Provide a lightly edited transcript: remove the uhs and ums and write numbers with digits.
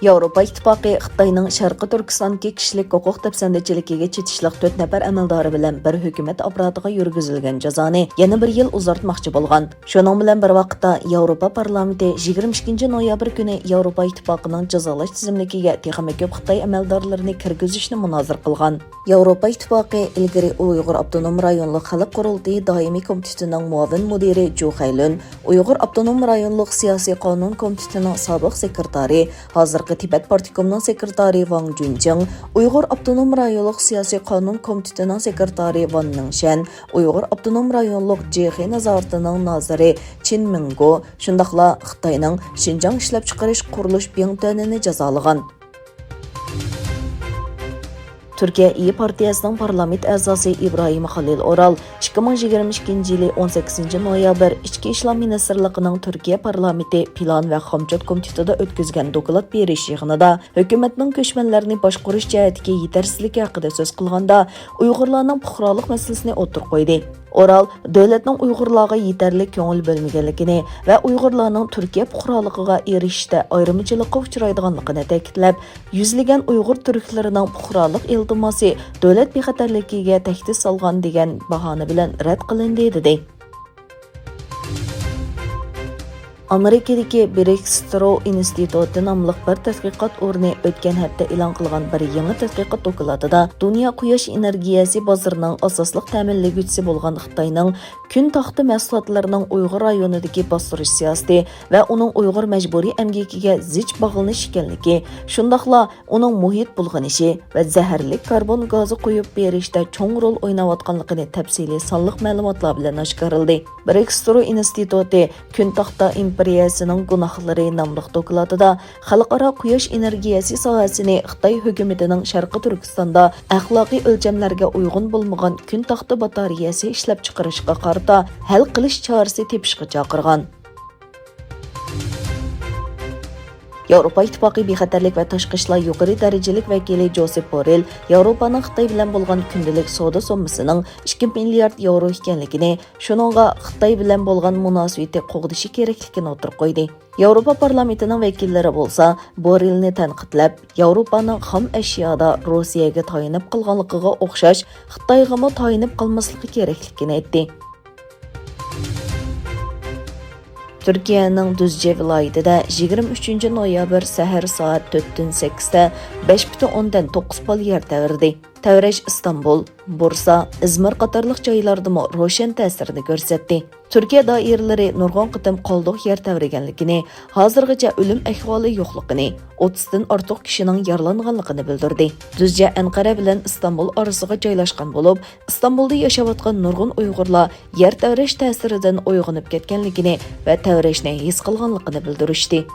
Yevropa İttifaqı Xitoyning Sharqi Turkistondagi kishilik huquq dafsandichiligiga chetishliq 4 nafar amaldori bilan bir hukumat apparatiga yurgizilgan jazoni yana bir yil uzartmoqchi bo'lgan. Shuning bilan bir vaqtda Yevropa parlamenti 22 noyabr kuni Yevropa İttifaqıning jazolash tizimligiga texnik ko'p Xitoy amaldorlarini kirgizishni munozir qilgan. Yevropa İttifaqı ilgari Uyg'ur avtonom rayonlik xalq qurultiyi doimiy komitetining muavin mudiri Jo Xaylun, Uyg'ur avtonom rayonlik siyosiy qonun komitetining sobiq sekretari, hozirgi Tibet Partikomining sekretari Wang Junjing, Uyg'ur avtonom rayonlik siyosiy qonun komitetining sekretari Wang Ningshan, Uyg'ur avtonom rayonlik JX nazoratining noziri Chin Mingo, shundaqla Xitoyning Xinjiang ishlab chiqarish qurilish Bingtuanini jazolagan. Türkiye İyi Partiyasining parlament a'zosi İbrahim Halil Oral 2022 yili 18 noyabr Ichki ishlar ministrligining Türkiye parlamenti plan va xomchot komitetida o'tkazgan doklad berish yig'inida hukumatning ko'chmanlarni boshqarish jihatidagi yetarsiz haqida so'z qilganda Uyg'urlarning fuqarolik masalasini o'tirib qo'ydi. Oral davlatning Uyg'urlarga yetarli ko'ngil bo'lmaganligini va Uyg'urlarning Turkiya fuqaroligiga erishishda ayrimchilikka uchraydiganligini ta'kidlab, yuzlagan Uyg'ur turklarining fuqarolik iltimosi davlat bexatarligiga tahdid solgan degan bahona bilan rad qilindi dedi. Amerikadagi Breakthrough Institute nomli bir tadqiqot o'rni o'tgan hafta e'lon qilgan bir yangi tadqiqot dokladida dunyo quyosh energiyasi bozorining asosli ta'minlaguvchisi bo'lgan Xitoyning kun taxti mahsulotlarining Uyg'ur rayonidagi bostirish siyosati va uning Uyg'ur majburiy emgakiga zich bog'lanish ekanligi, shundaqla uning muhit bulg'anishi va zaharli karbon gazi qo'yib berishda cho'ng rol o'ynayotganligini tafsiliy sonliq ma'lumotlar bilan oshkorildi. Breakthrough Institute kun taxta imperiyasining gunohlari nomli dokladida xalqaro quyosh energiyasi sohasini Xitoy hukumatining Sharqi Turkistonda axloqiy o'lchamlarga uyg'un bo'lmagan kun taxta batareyasi ishlab chiqarishga qarata hal qilish chorasi tepishga chaqirgan. Yevropa İttifaqı bexatarlik va tashqi ishlar yuqori darajalik vakili Josep Borrell Yevropaning Xitoy bilan bo'lgan kundalik savdo summasining 2 milliard yevro ekanligini, shuningga Xitoy bilan bo'lgan munosabati qo'g'dishi kerakligini o'tirib qo'ydi. Yevropa parlamentining vakillari bo'lsa, Borrellni tanqidlab, Yevropaning xom ashyoda Rossiyaga tayinib qilganligiga o'xshash Xitoyga ham tayinib qolmasligi kerakligini aytdi. Türkiye'nin Düzce vilayetida 23 noyabr sahar soat 4:08da 5.9 bal yer tavirdi. Tavrash İstanbul, Bursa, İzmir qatorliq joylardami ro'shan ta'sirini ko'rsatdi. Turkiya doiralari nurg'on qitim qoldiq yer tavriganligini, hozirgacha o'lim ahvoli yo'qligini, 30 dan ortiq kishining yaralanganligini bildirdi. Düzce Anqara bilan İstanbul orasiga joylashgan bo'lib, İstanbulda yashayotgan nurg'on Uyg'urlar yer tavrash ta'siridan uyg'onib ketganligini va tavrashni his qilganligini bildirishdi.